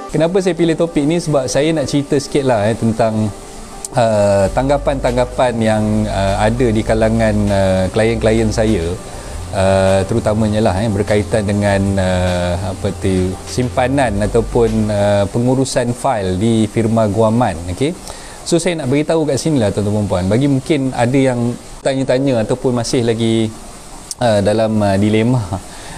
Kenapa saya pilih topik ni? Sebab saya nak cerita sikit lah tentang tanggapan-tanggapan yang ada di kalangan klien-klien saya, terutamanya lah berkaitan dengan simpanan ataupun pengurusan fail di firma guaman. Okay? So saya nak beritahu kat sini lah tuan-tuan dan puan, bagi mungkin ada yang tanya-tanya ataupun masih lagi dalam dilema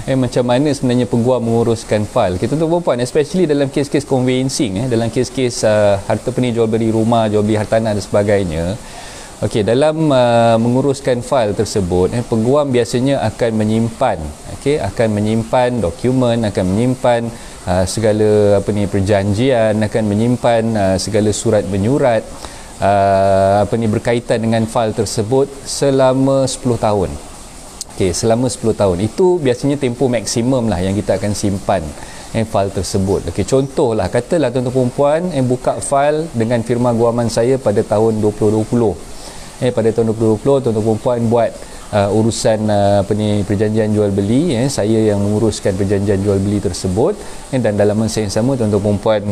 macam mana sebenarnya peguam menguruskan fail. Kita tuan-tuan dan puan, especially dalam kes-kes conveyancing, dalam kes-kes harta pening, jual beli rumah, jual beli hartanah dan sebagainya. Okey, dalam menguruskan fail tersebut, peguam biasanya akan menyimpan, akan menyimpan dokumen, akan menyimpan segala perjanjian, akan menyimpan segala surat menyurat berkaitan dengan fail tersebut selama 10 tahun. Okey, selama 10 tahun. Itu biasanya tempoh maksimum lah yang kita akan simpan fail tersebut. Okey, contohlah, katalah tuan-tuan puan buka fail dengan firma guaman saya pada tahun 2020. Pada tahun 2020 tuan-tuan puan buat urusan perjanjian jual beli, saya yang menguruskan perjanjian jual beli tersebut, dan dalam masa yang sama tuan-tuan puan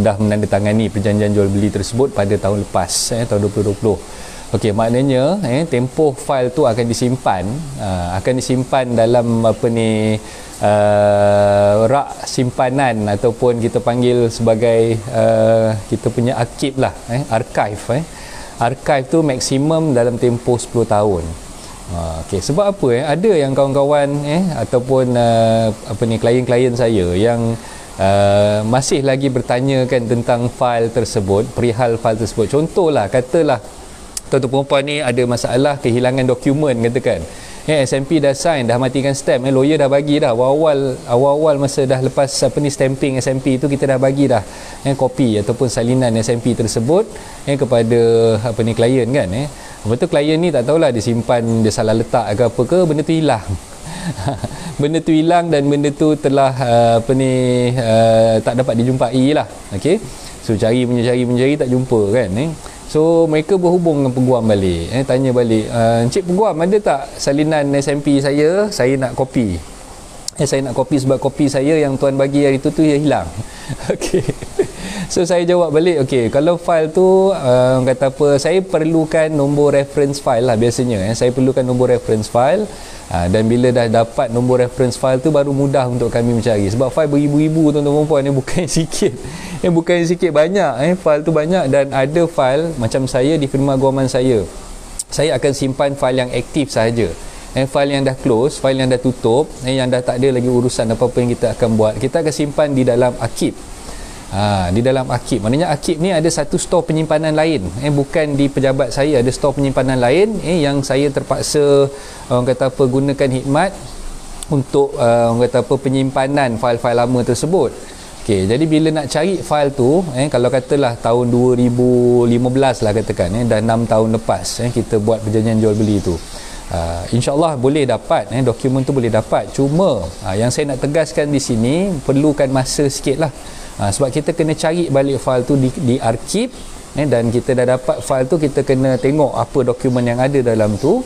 dah menandatangani perjanjian jual beli tersebut pada tahun lepas, tahun 2020. Okey, maknanya tempoh fail tu akan disimpan dalam rak simpanan ataupun kita panggil sebagai kita punya arkib lah, archive. Archive tu maksimum dalam tempoh 10 tahun. Okey, sebab apa ada yang kawan-kawan ataupun klien-klien saya yang masih lagi bertanyakan tentang fail tersebut, perihal fail tersebut. Contohlah, katalah tuan-tuan perempuan ni ada masalah kehilangan dokumen, katakan SMP dah sign, dah matikan stamp, lawyer dah bagi dah awal-awal masa dah lepas stamping SMP tu, kita dah bagi dah kopi ataupun salinan SMP tersebut kepada klien kan. Betul klien ni tak tahulah dia simpan, dia salah letak ke apa ke, benda tu hilang. Benda tu hilang dan benda tu telah tak dapat dijumpai lah. Okey, so cari tak jumpa kan. So mereka berhubung dengan peguam balik, tanya balik, Encik Peguam, ada tak salinan SMP saya nak kopi. Saya nak kopi sebab kopi saya yang tuan bagi hari tu hilang. Okey. So saya jawab balik, okey, kalau file tu kata apa, saya perlukan nombor reference file lah biasanya. Saya perlukan nombor reference file. Dan bila dah dapat nombor reference file tu, baru mudah untuk kami mencari. Sebab file beribu-ribu tuan-tuan puan, bukan sikit. Bukan sikit, banyak. File tu banyak. Dan ada file macam saya di firma guaman saya akan simpan file yang aktif sahaja. File yang dah close, file yang dah tutup, yang dah tak ada lagi urusan apa-apa yang kita akan buat, kita akan simpan di dalam arkib. Di dalam arkib, maknanya arkib ni ada satu store penyimpanan lain, bukan di pejabat saya, ada store penyimpanan lain yang saya terpaksa orang kata apa, gunakan khidmat untuk orang kata apa, penyimpanan file-file lama tersebut. Okey, jadi bila nak cari file tu, kalau katalah tahun 2015 lah katakan, dah 6 tahun lepas kita buat perjanjian jual beli tu, InsyaAllah boleh dapat, dokumen tu boleh dapat. Cuma yang saya nak tegaskan di sini, perlukan masa sikit lah. Sebab kita kena cari balik file tu di arkib, dan kita dah dapat file tu, kita kena tengok apa dokumen yang ada dalam tu,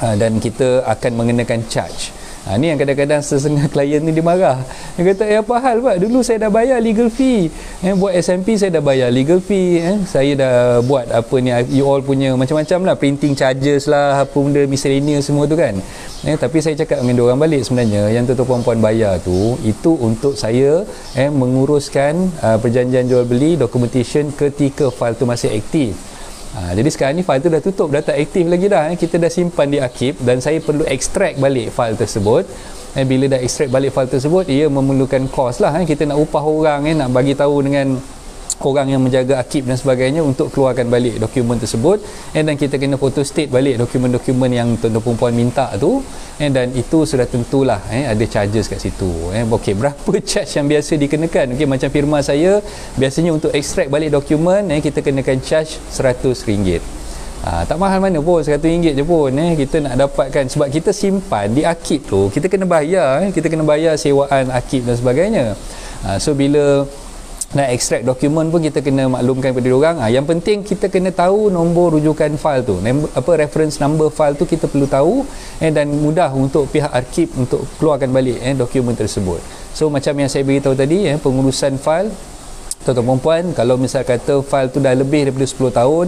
dan kita akan mengenakan charge. Ni yang kadang-kadang setengah klien ni dia marah. Dia kata, apa hal Pak? Dulu saya dah bayar legal fee. Buat SMP saya dah bayar legal fee. Saya dah buat apa ni, you all punya macam-macam lah, printing charges lah, apa benda miscellaneous semua tu kan. Tapi saya cakap dengan diorang balik, sebenarnya yang tuan-tuan puan bayar tu, itu untuk saya menguruskan perjanjian jual beli, documentation ketika file tu masih aktif. Jadi sekarang ni file tu dah tutup, dah tak aktif lagi dah, kita dah simpan di arkib, dan saya perlu extract balik file tersebut. Bila dah extract balik file tersebut, ia memerlukan kos lah, kita nak upah orang, nak bagi tahu dengan orang yang menjaga arkib dan sebagainya untuk keluarkan balik dokumen tersebut, dan kita kena photostate balik dokumen-dokumen yang tuan-tuan puan minta tu, dan itu sudah tentulah ada charges kat situ. Okey, berapa charge yang biasa dikenakan? Okey, macam firma saya biasanya untuk extract balik dokumen, kita kenakan charge RM100. Tak mahal mana pun, RM100 je pun. Kita nak dapatkan, sebab kita simpan di arkib tu, kita kena bayar, kita kena bayar sewaan arkib dan sebagainya. So bila nak extract dokumen pun kita kena maklumkan kepada orang. Yang penting kita kena tahu nombor rujukan file tu, reference number file tu kita perlu tahu, dan mudah untuk pihak arkib untuk keluarkan balik dokumen tersebut. So macam yang saya beritahu tadi, pengurusan fail, tuan-tuan puan, kalau misal kata fail tu dah lebih daripada 10 tahun,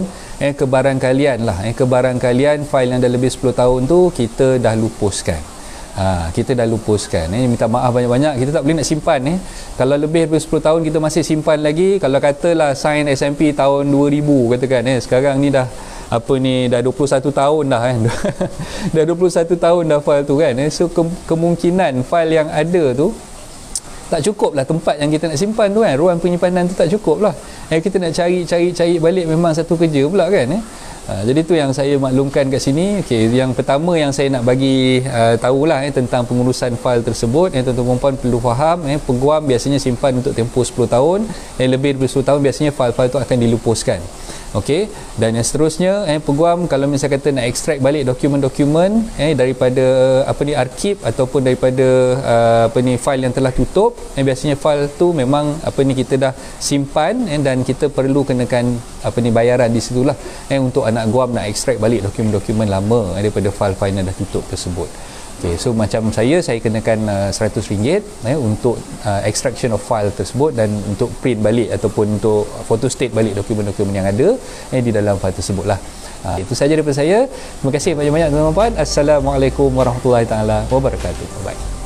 kebaran kalian lah, kebaran kalian fail yang dah lebih 10 tahun tu kita dah lupuskan. Kita dah lupuskan. Minta maaf banyak-banyak, kita tak boleh nak simpan. Kalau lebih daripada 10 tahun kita masih simpan lagi, kalau katalah sign SMP tahun 2000 katakan, sekarang ni dah dah 21 tahun dah dah 21 tahun dah file tu kan. So kemungkinan file yang ada tu tak cukup lah tempat yang kita nak simpan tu kan, ruang penyimpanan tu tak cukup lah. Kita nak cari balik memang satu kerja pula kan. Jadi tu yang saya maklumkan kat sini. Okay, yang pertama yang saya nak bagi tahulah tentang pengurusan fail tersebut. Tuan-tuan puan perlu faham, peguam biasanya simpan untuk tempoh 10 tahun. Lebih daripada 10 tahun biasanya fail-fail tu akan dilupuskan. Okey, dan yang seterusnya peguam kalau misalnya kata nak ekstrak balik dokumen-dokumen daripada arkib ataupun daripada fail yang telah tutup, biasanya fail tu memang kita dah simpan dan kita perlu kenakan bayaran di situlah untuk anak guam nak ekstrak balik dokumen-dokumen lama daripada fail-fail yang dah tutup tersebut. Okay, so macam saya kenakan RM100 untuk extraction of file tersebut dan untuk print balik ataupun untuk photostate balik dokumen-dokumen yang ada di dalam file tersebut lah. Itu saja daripada saya. Terima kasih banyak-banyak tuan-tuan. Assalamualaikum warahmatullahi taala wabarakatuh. Bye.